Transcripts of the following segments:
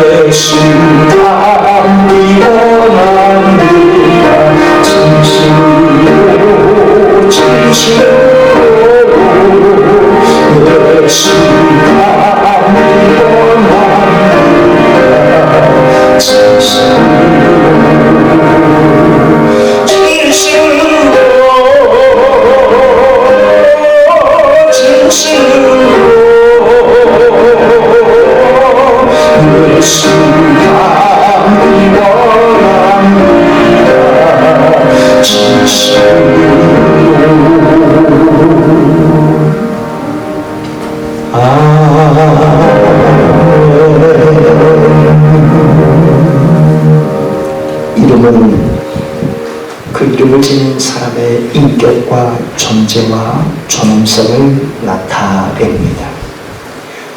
내 심장 피어납니다. 진심으로 진심으로 내 심장 피어납니다. 이름은 그 이름을 지닌 사람의 인격과 존재와 존엄성을 나타냅니다.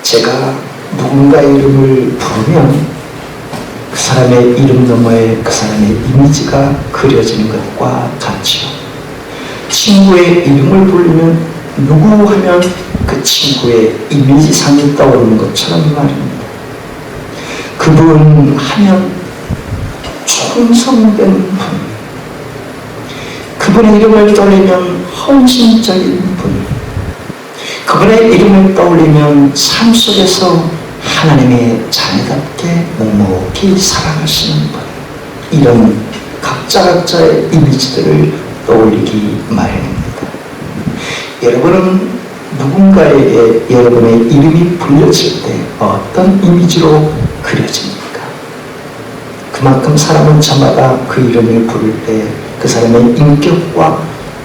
제가 누군가의 이름을 부르면 그 사람의 이름 너머에 그 사람의 이미지가 그려지는 것과 같지요. 친구의 이름을 부르면 누구 하면 그 친구의 이미지상이 떠오르는 것처럼 말입니다. 그분 하면 충성된 분, 그분의 이름을 떠올리면 헌신적인 분, 그분의 이름을 떠올리면 삶 속에서 하나님의 자녀답게 묵묵히 살아가시는 분, 이런 각자의 이미지들을 떠올리기 마련입니다. 여러분은 누군가에게 여러분의 이름이 불려질 때 어떤 이미지로 그려집니까? 그만큼 사람은 저마다 그 이름을 부를 때 그 사람의 인격과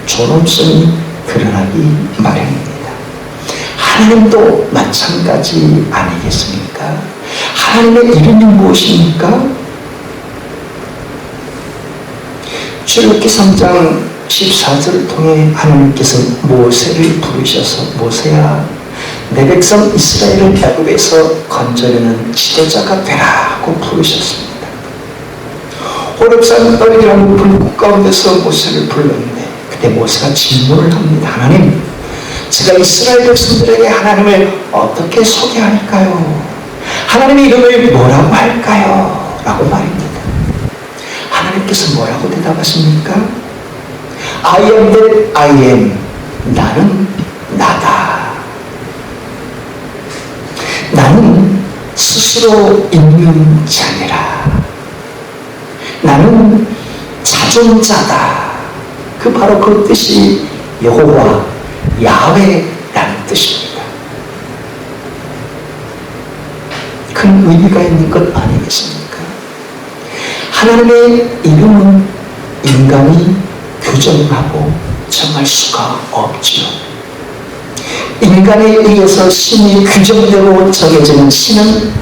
존엄성이 드러나기 마련입니다. 하나님도 마찬가지 아니겠습니까? 하나님의 이름이 무엇입니까? 출애굽기 3장 14절을 통해 하나님께서 모세를 부르셔서 모세야, 내 백성 이스라엘을 애굽에서 건져내는 지도자가 되라고 부르셨습니다. 호렙산 떨기라는 불꽃 가운데서 모세를 불렀는데 그때 모세가 질문을 합니다. 하나님, 제가 이스라엘 백성들에게 하나님을 어떻게 소개할까요? 하나님의 이름을 뭐라고 할까요? 라고 말입니다. 하나님께서 뭐라고 대답하십니까? I am that I am. 나는 나다. 나는 스스로 있는 자니라. 나는 자존자다. 그 바로 그 뜻이 여호와 야훼라는 뜻입니다. 큰 의미가 있는 것 아니겠습니까? 하나님의 이름은 인간이 규정하고 정할 수가 없지요. 인간에 의해서 신이 규정되고 정해지는 신은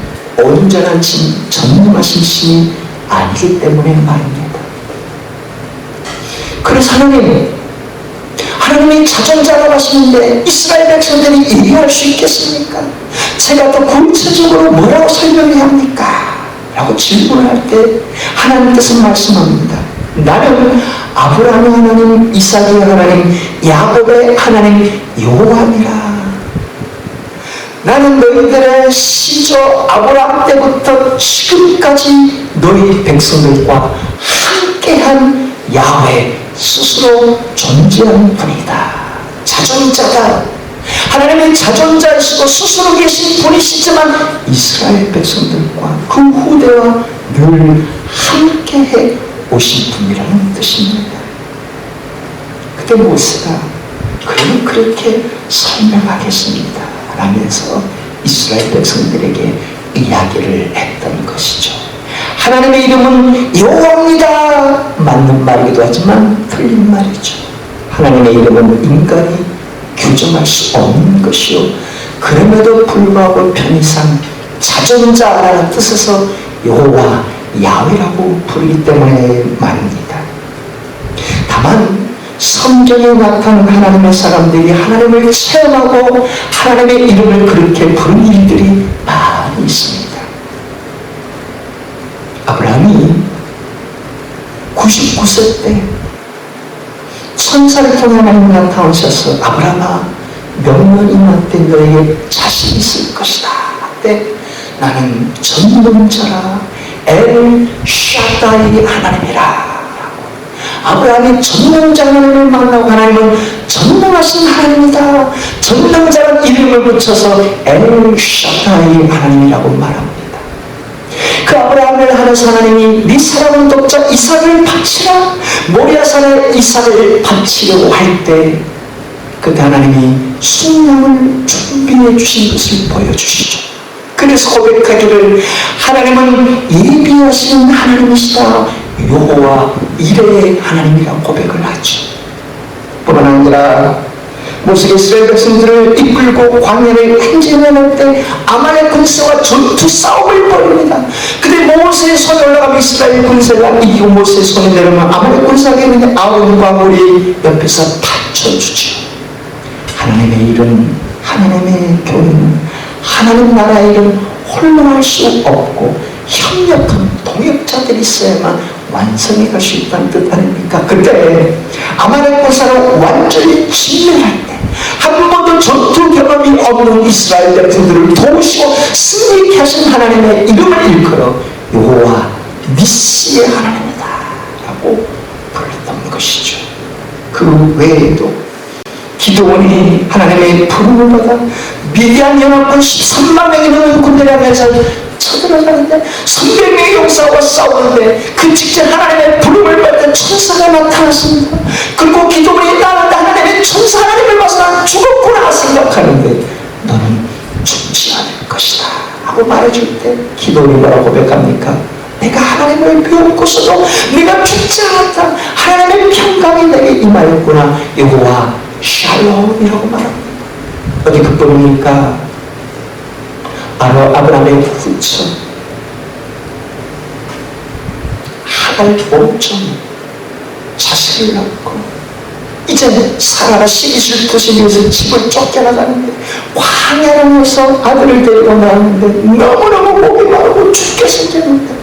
온전한 신, 전능하신 신이 아니기 때문에 말입니다. 그래서 하나님이 자존자라고 하시는데 이스라엘 백성들이 이해할 수 있겠습니까? 제가 더 구체적으로 뭐라고 설명해야 합니까? 라고 질문할 때 하나님께서 말씀합니다. 나는 아브라함의 하나님, 이삭의 하나님, 야곱의 하나님 여호와니라. 나는 너희들의 시조 아브라함 때부터 지금까지 너희 백성들과 함께한 야훼, 스스로 존재하는 분이다. 자존자다. 하나님의 자존자이시고 스스로 계신 분이시지만 이스라엘 백성들과 그 후대와 늘 함께해 오신 분이라는 뜻입니다. 그때 모세가 그는 그렇게 설명하겠습니다 라면서 이스라엘 백성들에게 이야기를 했던 것이죠. 하나님의 이름은 여호와입니다. 맞는 말이기도 하지만 틀린 말이죠. 하나님의 이름은 인간이 규정할 수 없는 것이요, 그럼에도 불구하고 편의상 자존자라는 뜻에서 여호와 야훼라고 부르기 때문에 말입니다. 다만 성경에 나타난 하나님의 사람들이 하나님을 체험하고 하나님의 이름을 그렇게 부르는 일들이 많이 있습니다. 아브라함이 99세 때 천사를 통해 하나님이 나타오셔서 아브라함아, 명령이 임할 때 너에게 자식이 있을 것이다. 그때 나는 전능자라 엘 샤다이 하나님이라. 아브라함이 전능자 하나님을 만나고 하나님은 전능하신 하나님이다. 전능자라는 이름을 붙여서 엘 샤다이 하나님이라고 말합니다. 그 아브라함을 하면서 하나님이 네 사랑하는 독자 이삭을 바치라. 모리아산에 이삭을 바치려고 할 때 그때 하나님이 순양을 준비해 주신 것을 보여주시죠. 그래서 고백하기를 하나님은 예비하시는 하나님이시다. 여호와 이레의 하나님이라 고백을 하죠. 뿐만 아니라 모세가 이스라엘 백성들을 이끌고 광야를 행진할 때 아말렉 군사와 전투 싸움을 벌입니다. 근데 모세의 손에 올라가면 이스라엘 군사가 이기고 모세의 손에 내려오면 아말렉 군사가 있는데 아론과 홀이 옆에서 받쳐주죠. 하나님의 일은, 하나님의 교회는, 하나님 나라의 일은 홀로 할 수 없고 협력한 동역자들이 있어야만 완성해 갈 수 있다는 뜻 아닙니까? 그때 아말렉 군사를 완전히 진멸할 때 한 번도 전투 경험이 없는 이스라엘 백성들을 도우시고 승리케 하신 하나님의 이름을 일컬어 여호와 니시의 하나님이다 라고 불렀던 것이죠. 그 외에도 기드온이 하나님의 부름을 받아 미디안 연합군 13만 명이 넘는 군대를 하면서 쳐들어가는데 300명의 용사와 싸우는데 그 직전 하나님의 부름을 받은 천사가 나타났습니다. 그리고 기드온이 나는 하나님의 천사 하나님을 봐서 난 죽었구나 생각하는데 너는 죽지 않을 것이다 하고 말해줄 때 기드온이 뭐라고 고백합니까? 내가 하나님을 배웠고서도 내가 죽지 않았다. 하나님의 평강이 내게 임하였구나. 여호와 샬롬이라고 말합니다. 어디 그뿐입니까? 아브라함의 후처 하갈 5점 자식을 낳고 이제 사라가 시기를 부시면서 집을 쫓겨나가는데 광야로서 아들을 데리고 나왔는데 너무너무 목이 마르고 죽게 생겼는데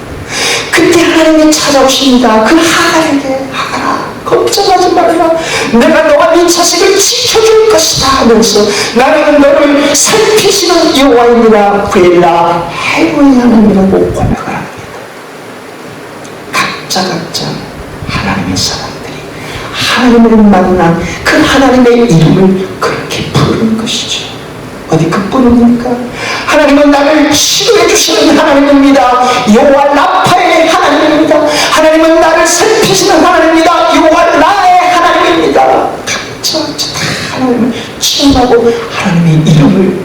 그때 하나님이 찾아오십니다. 그 하갈에게 하갈아 걱정하지 말라. 내가 너가 네 자식을 지켜줄 것이다 하면서 나는 너를 살피시는 여호와입니다. 구엘라 해보의 하나님이라고 고백을 합니다. 각자 하나님의 사람들이 하나님을 만난 그 하나님의 이름을 그렇게 부르는 것이죠. 어디 그뿐입니까? 하나님은 나를 치료해 주시는 하나님입니다. 여호와 라파의 하나님입니다. 하나님은 나를 살피시는 하나님입니다. 여호와 나의 하나님입니다. 각자 다 하나님을 치유하고 하나님의 이름을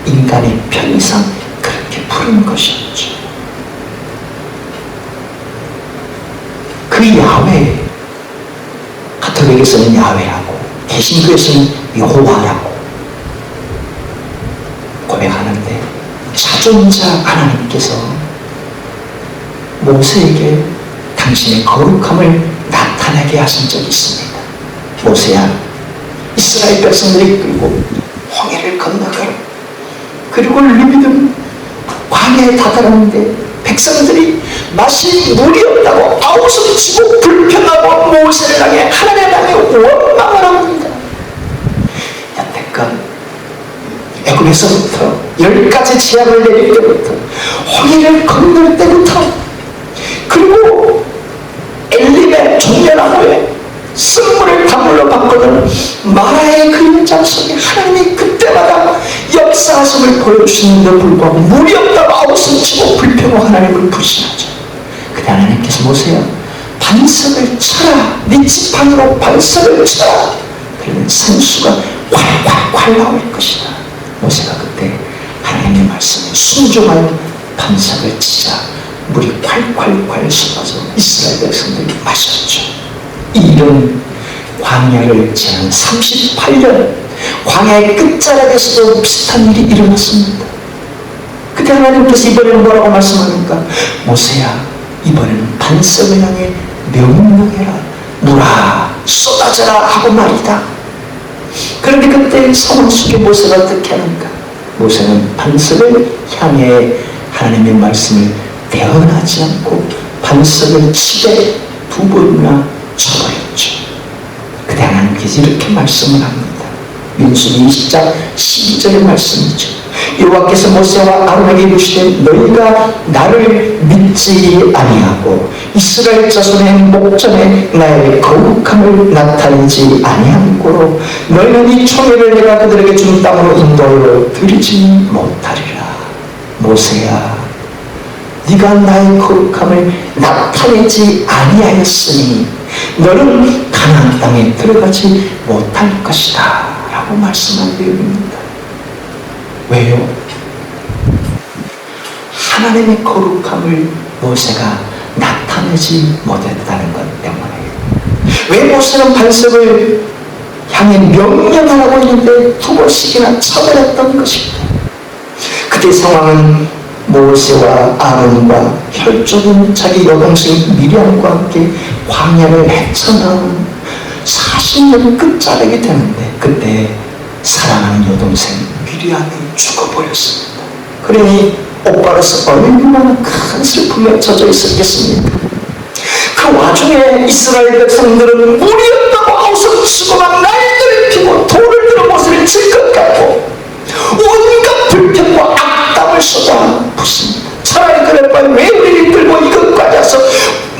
인간의 편의상 그렇게 부르는 것이었죠. 그 야훼, 가톨릭에서는 야훼라고, 개신교에서는 여호와라고 고백하는데 자존자 하나님께서 모세에게 당신의 거룩함을 나타내게 하신 적이 있습니다. 모세야, 이스라엘 백성들이 끌고 홍해를 건너가라. 그리고 르비딤 광야에 다다랐는데 백성들이 마실 물이 없다고 아우성치고 불평하고 모세를 향해 하나님을 향해 원망을 합니다. 여태껏 애굽에서부터 10가지 재앙을 내릴 때부터 홍해를 건널 때부터 그리고 엘림의 종려나무에 쓴물을 단물로 바꾸는 마라의 그림자 속에 하나님이 그때마다 역사하심을 보여주시는데 불구하고 물이 없다고 아우성치고 불평하고 하나님을 불신하죠. 그때 하나님께서 모세야 반석을 쳐라. 네 지팡이로 반석을 쳐라. 그러면 산수가 콸콸콸 나올 것이다. 모세가 그때 하나님의 말씀에 순종하여 반석을 치자 물이 콸콸콸 쏟아져 이스라엘 백성들이 마셨죠. 이 일은 광야를 지난 38년 광야의 끝자락에서도 비슷한 일이 일어났습니다. 그때 하나님께서 이번에는 뭐라고 말씀합니까? 모세야, 이번에는 반석을 향해 명령해라. 물아 쏟아져라 하고 말이다. 그런데 그때 상황 속에 모세가 어떻게 하는가? 모세는 반석을 향해 하나님의 말씀을 대언하지 않고 반석을 집에 2번이나 쳐버렸죠. 그때 하나님께서 이렇게 말씀을 합니다. 민수기 20장 12절의 말씀이죠. 여호와께서 모세와 아론에게 이르시되 너희가 나를 믿지 아니하고 이스라엘 자손의 목전에 나의 거룩함을 나타내지 아니한 고로 너희는 이 총회를 내가 그들에게 준 땅으로 인도하여 드리지 못하리라. 모세야, 네가 나의 거룩함을 나타내지 아니하였으니 너는 가나안 땅에 들어가지 못할 것이다 라고 말씀한 내용입니다. 왜요? 하나님의 거룩함을 모세가 나타내지 못했다는 것 때문에. 왜 모세는 반석을 향해 명령하라고 했는데 두 번씩이나 쳐버렸던 것입니다. 그때 상황은 모세와 아론과 혈족인 자기 여동생 미리암과 함께 광야를 헤쳐나온 40년 끝자락이 되는데 그때 사랑하는 여동생 미리암이 죽어버렸습니다. 그러니 오빠로서 얼마나 큰 슬픔에 젖어 있었겠습니까? 그 와중에 이스라엘 백성들은 물이 없다고 아우성치고만 날개를 피고 돌을 들어 모세를 칠 것 같고 온갖 불평과 악담을 쏟아붓습니다. 차라리 그럴 바에 왜 우리를 끌고 이것까지 와서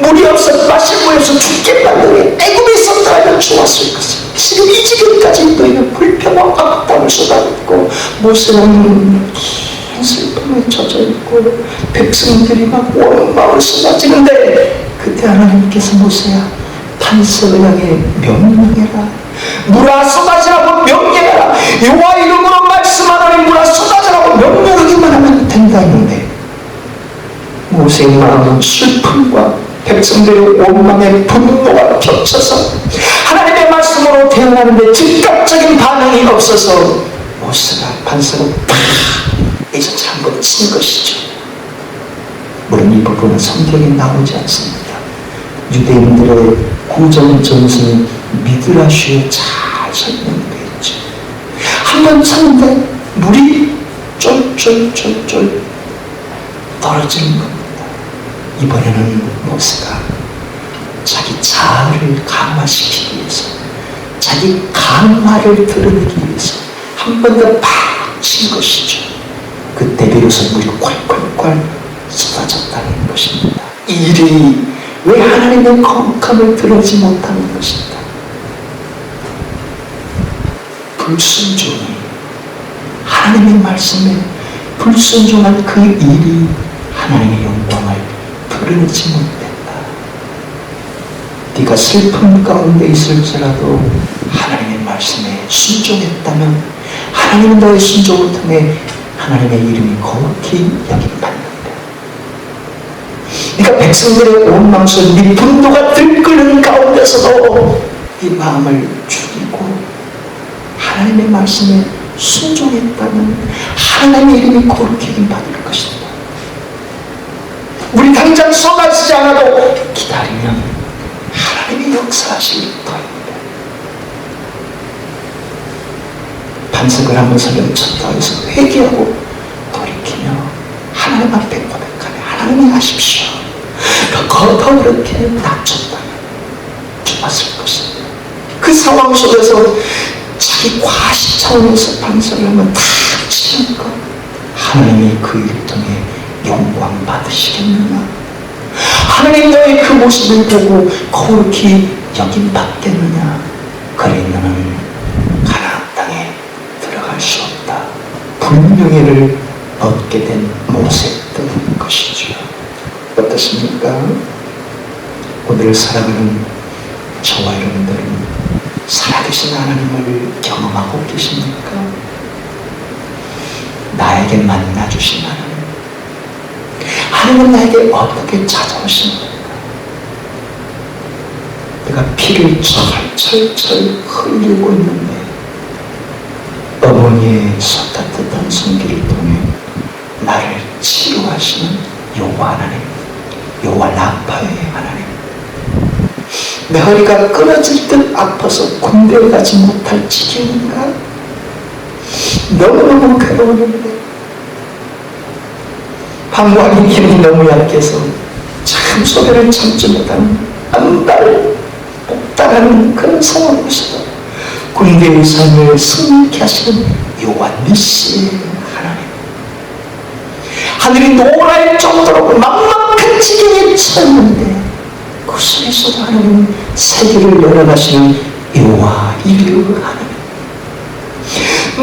물이 없어 마실 물이 없어 죽게 만드니 애굽에 있었다면 좋았을 것을. 지금 이 지경까지 너희는 불평과 악담을 쏟아붓고 모세는 긴 슬픔에 젖어있고 백성들이 막 원망을 쏟아지는데 그때 하나님께서 모세야 반석을 향해 명령해라. 물아 쏟아지라고 명령해라. 여호와 이름으로 말씀하노니 물아 쏟아지라고 명령하기만 하면 된다 했는데 모세의 마음은 슬픔과 백성들의 원망의 분노가 겹쳐서 하나님의 말씀으로 대응하는데 즉각적인 반응이 없어서 모세가 반석을 탁 이제 한번 친 것이죠. 물론 이 부분은 성경에 나오지 않습니다. 유대인들의 구전 전승 미드라슈에 잘 설명되어 있죠. 한번 쳤는데 물이 쫄쫄쫄쫄 떨어지는 겁니다. 이번에는 모세가 자기 자아를 강화시키기 위해서 자기 강화를 드러내기 위해서 한 번 더 팍 친 것이죠. 그때 비로소 물이 콸콸콸 쏟아졌다는 것입니다. 이 일이 왜 하나님의 거룩함을 드러내지 못하는 것입니다. 불순종이 하나님의 말씀에 불순종한 그 일이 하나님의 영광을 드러내지 못했다. 네가 슬픔 가운데 있을지라도 하나님의 말씀에 순종했다면 하나님은 너의 순종을 통해 하나님의 이름이 거룩히 여김받는다. 네가 백성들의 원망스러운 네 분노가 들끓는 가운데서도 네 마음을 죽이고 하나님의 말씀에 순종했다면 하나님의 이름이 거룩히 여김받을 것이다. 우리 당장 쏟아지지 않아도 기다리면 하나님의 역사하실 터입니다. 반석을 한번 설령 쳤다 해서 회개하고 돌이키며 하나님 앞에 고백하며 하나님이 하십시오. 더 그렇게 낮췄다면 좋았을 것입니다. 그 상황 속에서 자기 과시 차원에서 반석을 한번 탁 치는 것 하나님이 그 일을 통해 영광 받으시겠느냐? 하나님 너의 그 모습을 보고 거룩히 여김받겠느냐? 그래 너는 가나안 땅에 들어갈 수 없다. 불명예를 얻게 된 모세였던 것이죠. 어떻습니까? 오늘을 살아가는 저와 여러분들은 살아계신 하나님을 경험하고 계십니까? 나에게 만나주신 하나님, 하나님은 나에게 어떻게 찾아오십니까? 내가 피를 철철철 흘리고 있는데 어머니의 솟아뜻한 손길을 통해 나를 치유하시는 여호와 하나님, 여호와 라파의 하나님, 내 허리가 끊어질 듯 아파서 군대에 가지 못할 지경인가? 너무너무 괴로웠는데 방광이 힘이 너무 약해서 참 소변을 참지 못하는 안달 복달하는 그런 상황에서도 군대의 삶을 승리케 하시는 여호와 니시의 하나님, 하늘이 노랄 정도로 막막한 지경에 처했는데 그 속에서도 하나님은 세계를 열어가시는 여호와 이르 하나님,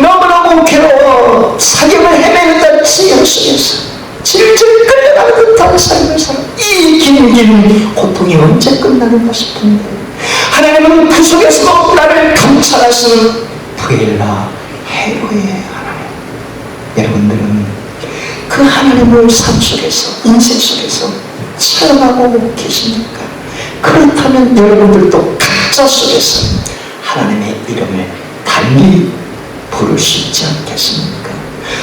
너무너무 괴로워 사경을 헤매는 지경 속에서 질질 끌려가는 듯한 삶을 살아 이 긴 고통이 언제 끝나는가 싶은데 하나님은 그 속에서 나를 감찰하시는 부엘라 헤로의 하나님. 여러분들은 그 하나님을 삶 속에서 인생 속에서 체험하고 계십니까? 그렇다면 여러분들도 각자 속에서 하나님의 이름을 달리 부를 수 있지 않겠습니까?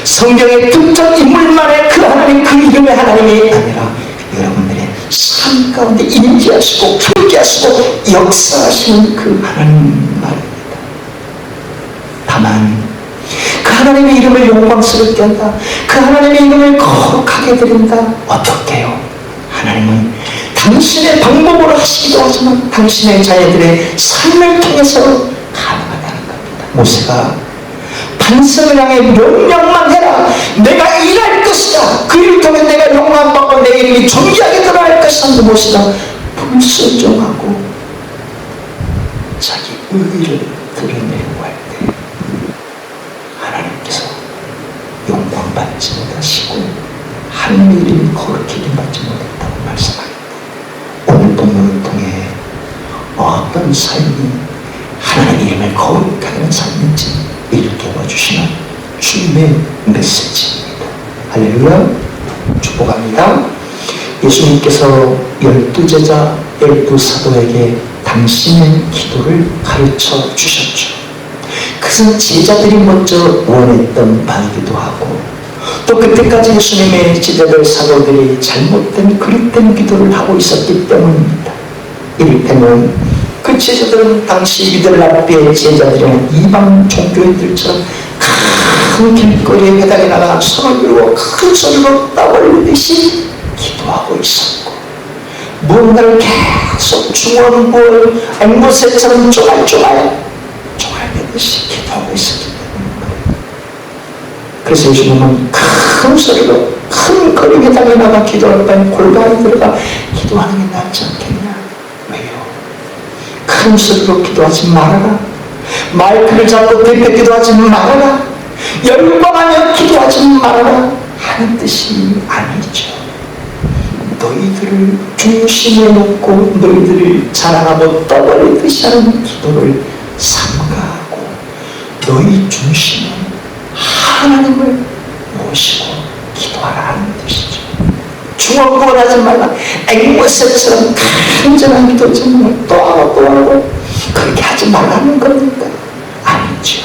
성경의 특정 인물만의 그 하나님, 그 이름의 하나님이 아니라 여러분들의 삶 가운데 임재하시고 함께하시고 역사하시는 그 하나님 말입니다. 다만 그 하나님의 이름을 영광스럽게 한다, 그 하나님의 이름을 거룩하게 드린다. 어떻게 해요? 하나님은 당신의 방법으로 하시기도 하지만 당신의 자녀들의 삶을 통해서 가능하다는 겁니다. 모세가 반석을 향해 명령만 해라, 내가 일할 것이다, 그 일을 통해 내가 영광받고 내 이름이 존귀하게 드러날 것이다 하는 모세가 불순종하고 자기 의의를 드러내려고 할 때 하나님께서 영광받지 못하시고 하나님의 이름이 거룩히 받지 못했다고 말씀합니다. 오늘 본문을 통해 어떤 삶이 하나님의 이름을 거룩하게 하는 삶인지 일깨워 주시는 주님의 메시지입니다. 할렐루야. 축복합니다. 예수님께서 12제자 12사도에게 당신의 기도를 가르쳐 주셨죠. 그것은 제자들이 먼저 원했던 바이기도 하고 또 그때까지 예수님의 제자들 사도들이 잘못된 그릇된 기도를 하고 있었기 때문입니다. 이를테면 그 제자들은 당시 이들 앞에 제자들은 이방 종교인들처럼 큰 길거리에 배당에 나가 손을 들고 큰 소리로 땀 흘리듯이 기도하고 있었고 무언가를 계속 중원부을 앵무새처럼 쪼갈쪼갈되듯이 기도하고 있었기 때문입니다. 그래서 예수님은 큰 소리로 큰 거리 배당에 나가 기도할 바엔 골방에 들어가 기도하는 게 낫지 않겠냐. 큰 소리로 기도하지 말아라, 마이크를 잡고 대표 기도하지 말아라, 열광하며 기도하지 말아라 하는 뜻이 아니죠. 너희들을 중심에 놓고 너희들을 자랑하고 떠벌리듯이 하는 기도를 삼가하고 너희 중심에 하나님을 모시고 기도하라는 뜻이죠. 중얼부얼하지 말라, 앵무새처럼 간절한 기도 정말 또 하고 그렇게 하지 말라는 겁니까? 아니죠.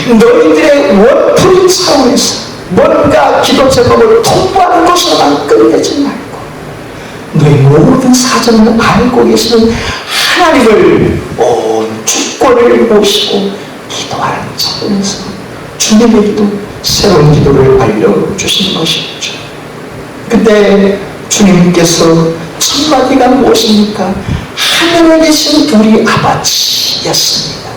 너희들의 원풀이 차원에서 뭔가 기도 제목을 통보하는 것으로만 끝내지 말고 너희 모든 사정을 알고 계시는 하나님을 온 주권을 모시고 기도하는 차원에서 주님에게도 새로운 기도를 알려주신 것이죠. 그때 주님께서 첫 마디가 무엇입니까? 하늘에 계신 우리 아버지였습니다.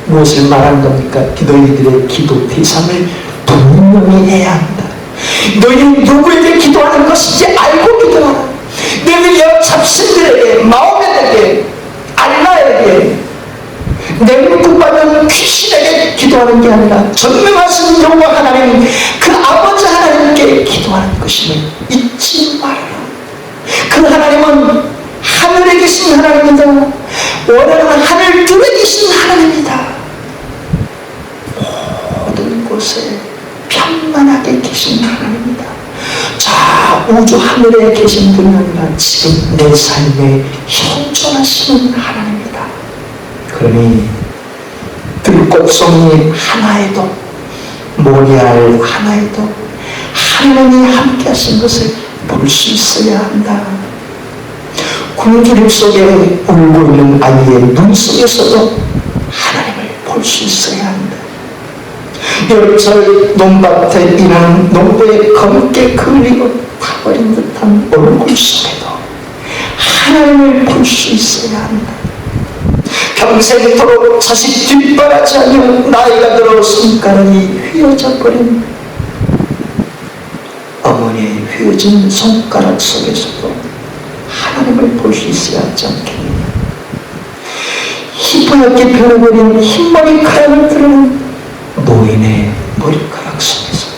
무엇을 말하는 겁니까? 너희들의 기도 대상을 분명히 해야 한다. 너희는 누구에게 기도하는 것인지 알고 기도하라. 너희는 여러 잡신들에게, 마오메에게, 알라에게, 내물국받은 귀신에게 기도하는 게 아니라 전능하신 여호와 하나님, 그 아버지 하나님께 기도하는 것임을 잊지 말아라. 그 하나님은 하늘에 계신 하나님이다. 원하는 하늘 뜰에 계신 하나님이다. 모든 곳에 편만하게 계신 하나님이다. 자, 우주 하늘에 계신 분이 아니라 지금 내 삶에 현존하시는 하나님이다. 그러니 들꽃송이 하나에도 모리알 하나에도 하나님이 함께 하신 것을 볼 수 있어야 한다. 굶주림 속에 울고 있는 아이의 눈 속에서도 하나님을 볼 수 있어야 한다. 여름철 논밭에 일하는 농부의 검게 그을리고 타버린 듯한 얼굴 속에도 하나님을 볼 수 있어야 한다. 평생토록 자식 뒷바라지 하며 나이가 들어 손가락이 휘어져 버린 아버지의 휘어진 손가락 속에서도 하나님을 볼 수 있어야 하지 않겠느냐. 희뿌옇게 변해버린 흰머리카락을 들은 노인의 머리카락 속에서도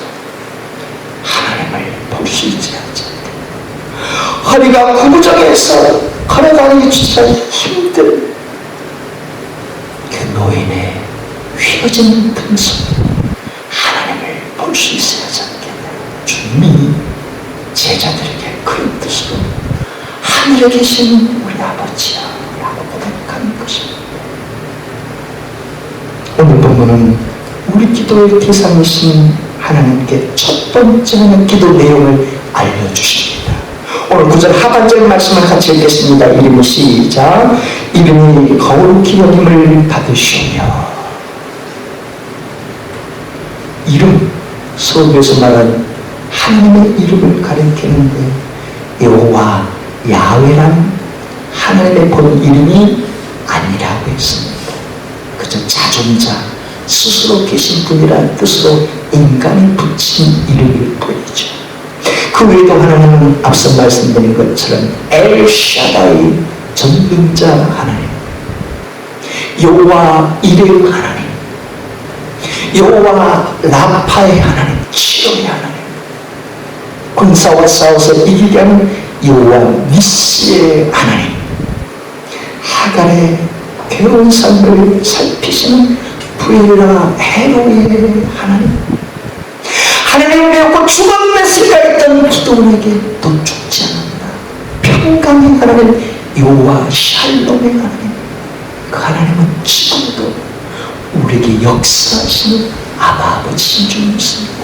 하나님을 볼 수 있어야 하지 않겠느냐. 허리가 구부정해서 걸어다니기조차 힘든 그 노인의 휘어진 등 속에 하나님을 볼 수 있어야 하지 않겠느냐. 주님이 제자들에게 그런 뜻으로 하늘에 계신 우리 아버지야 라고 고백하는 것입니다. 오늘 본문은 우리 기도의 대상이신 하나님께 첫 번째 하는 기도 내용을 알려주십니다. 오늘 9절 하반절 말씀을 같이 읽겠습니다. 이름이 시작. 이름이 거룩히 여김을 받으시며. 이름, 서구에서 말하는 하나님의 이름을 가리키는데 여호와 야훼란 하나님의 본 이름이 아니라고 했습니다. 그저 자존자, 스스로 계신 분이라는 뜻으로 인간이 붙인 이름일 뿐이죠. 그 외에도 하나님은 앞서 말씀드린 것처럼 엘샤다이, 전능자 하나님, 여호와 이레 하나님, 여호와 라파의 하나님, 치료의 하나님, 군사와 싸워서 이기게 하는 여호와 니스의 하나님, 하갈의 괴로운 삶을 살피시는 부엘라 헤로의 하나님, 하나님을 배웠고 죽음의 세가 있던 기도원에게 또 죽지 않는다. 평강의 하나님, 여호와 샬롬의 하나님, 그 하나님은 지금도 우리에게 역사하시는 아버지신 줄 믿습니다.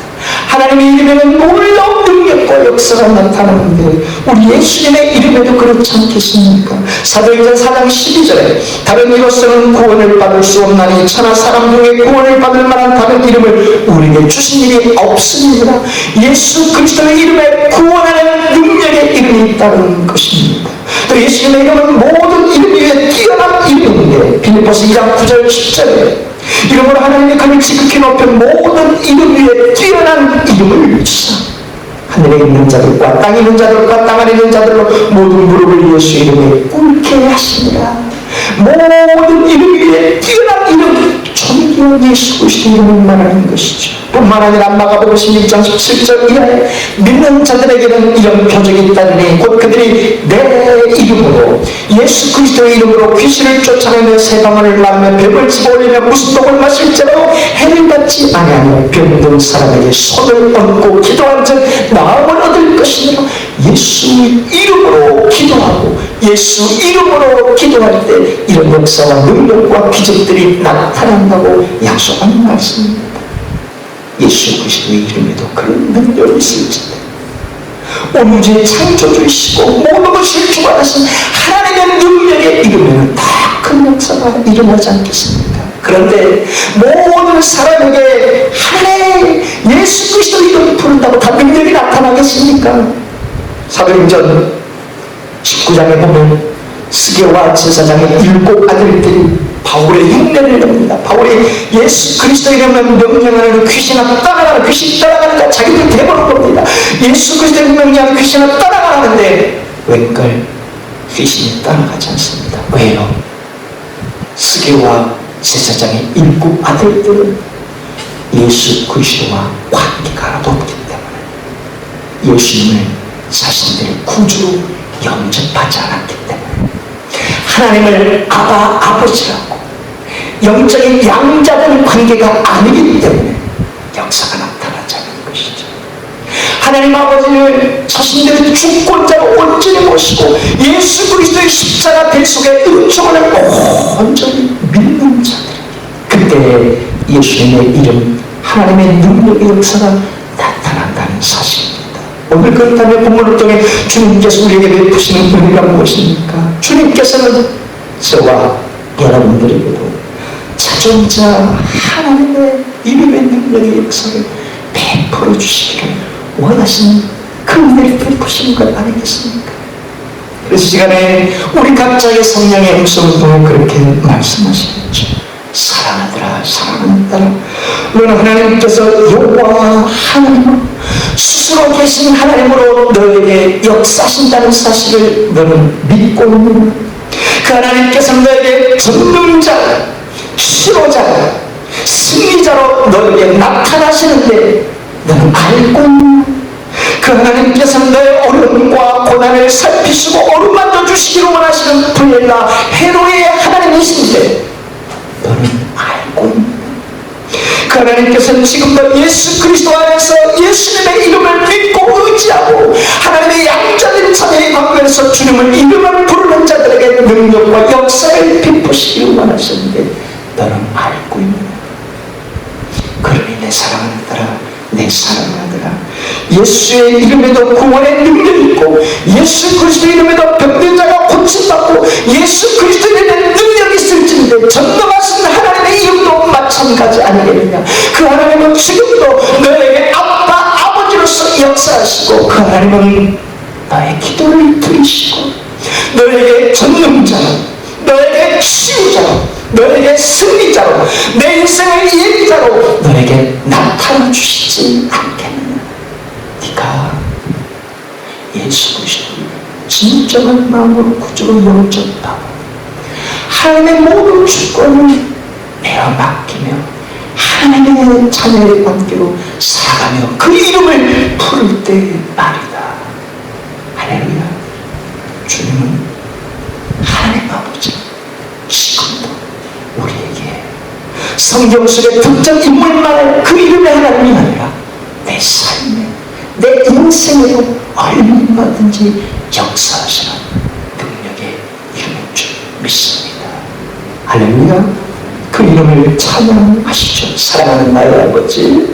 하나님의 이름에는 놀라운 능력과 역사가 나타나는데 우리 예수님의 이름에도 그렇지 않겠습니까? 사도행전 4장 12절에 다른 이로서는 구원을 받을 수 없나니 천하 사람 중에 구원을 받을 만한 다른 이름을 우리에게 주신 일이 없으니라. 예수 그리스도의 이름에 구원하는 능력의 이름이 있다는 것입니다. 또 예수님의 이름은 모든 이름 위에 뛰어난 이름인데 빌립보서 2장 9절 10절에 이름으로 하나님의 글을 지극히 높인 모든 이름 위에 뛰어난 이름을 주사 하늘에 있는 자들과 땅에 있는 자들과 땅 안에 있는 자들로 모든 무릎을 예수 이름에 꿇게 하시니라. 모든 이름 위에 뛰어난 이름, 존귀한 예수 그리스도 이름을 말하는 것이죠. 뿐만 아니라 마가복음 16장 17절 이하에 믿는 자들에게는 이런 표적이 있다니 곧 그들이 내 이름으로 예수 그리스도의 이름으로 귀신을 쫓아내며 새방울을 낳으며 뱀을 집어올리며 무슨 독을 마실지라도 해를 받지 아니하며 병든 사람에게 손을 얹고 기도한 즉 나음을 얻을 것이니라. 예수 이름으로 기도하고 예수 이름으로 기도할 때 이런 역사와 능력과 기적들이 나타난다고 약속하는 말씀입니다. 예수 그리스도의 이름에도 그런 능력이 있을지다. 온 우주의 창조주이시고 모든 것을 주관하신 하나님의 능력의 이름에는 다 큰 역사가 일어나지 않겠습니까? 그런데 모든 사람에게 하나님의 예수 그리스도 이름을 부른다고 다 능력이 나타나겠습니까? 사도행전 19장에 보면 스게와 제사장의 7 아들들이 바울의 흉내를 냅니다. 바울이 예수 그리스도 이름을 명령하는 귀신아 떠나가는, 귀신 떠나가니까 자기들 대버린 겁니다. 예수 그리스도 이름을 명령하는 귀신아 떠나가는데 웬걸 귀신이 떠나가지 않습니다. 왜요? 스게와 제사장의 7 아들들은 예수 그리스도와 관계가 하나도 없기 때문에 예수님을 자신들의 구주로 영접하지 않았기 때문에 하나님을 아버지라고 영적인 양자된 관계가 아니기 때문에 역사가 나타나지 않는 것이죠. 하나님 아버지를 자신들의 주권자로 온전히 모시고 예수 그리스도의 십자가 될 속에 은총을 온전히 믿는 자들, 그때 예수님의 이름, 하나님의 능력의 역사가 나타난다는 사실입니다. 오늘 그렇다면 본문을 통해 주님께서 우리에게 베푸시는 은혜가 무엇입니까? 주님께서는 저와 여러분들에게도 자존자 하나님의 이름의 능력의 역사를 베풀어 주시기를 원하시는 그 은혜를 베푸시는 것 아니겠습니까? 그래서 시간에 우리 각자의 성령의 음성을 통해 그렇게 말씀하시겠죠. 사랑하더라, 사랑하는 딸아, 너는 하나님께서 여호와 하나님을 스스로 계신 하나님으로 너에게 역사하신다는 사실을 너는 믿고 있느냐? 그 하나님께서 너에게 전능자, 치료자, 승리자로 너에게 나타나시는데 너는 알고 있느냐? 그 하나님께서 너의 어려움과 고난을 살피시고 어루만져 주시기를 원하시는 부엘라 헤로의 하나님이신데 너는 알고 있느냐? 그 하나님께서는 지금도 예수 그리스도 안에서 예수님의 이름을 믿고 의지하고 하나님의 양자된 자녀의 관계에서 주님을 이름을 부르는 자들에게 능력과 역사를 베푸시기를 원하시는데 너는 알고 있느냐? 그러니 내 사랑하는 아들아, 내 사랑하는 아들아, 예수의 이름에도 구원의 능력이 있고 예수 그리스도 이름에도 병든 자가 고침받고 예수 그리스도 이름에 능력이 있을진데 전능하신 하나님의 이름도 마찬가지 아니겠느냐? 그 하나님은 지금도 너에게 아빠, 아버지로서 역사하시고 그 하나님은 나의 기도를 들으시고 너에게 전능자로, 너에게 치유자로, 너에게 승리자로, 내 인생의 예비자로 너에게 나타나 주시지 않겠느냐? 네가 예수 그리스도를 진정한 마음으로 구주로 영접하고 하나님의 모든 주권을 내어 맡기며 하나님의 자녀의 관계로 살아가며 그 이름을 부를 때 말이다. 할렐루야. 주님은 하나님 아버지 지금도 우리에게 성경 속의 특정 인물만의 그 이름의 하나님이 아니라 내 삶에, 내 인생에도 얼마든지 역사하시는 능력의 이름인 줄 믿습니다. 할렐루야. 그 이름을 찬양하시죠. 사랑하는 나의 아버지,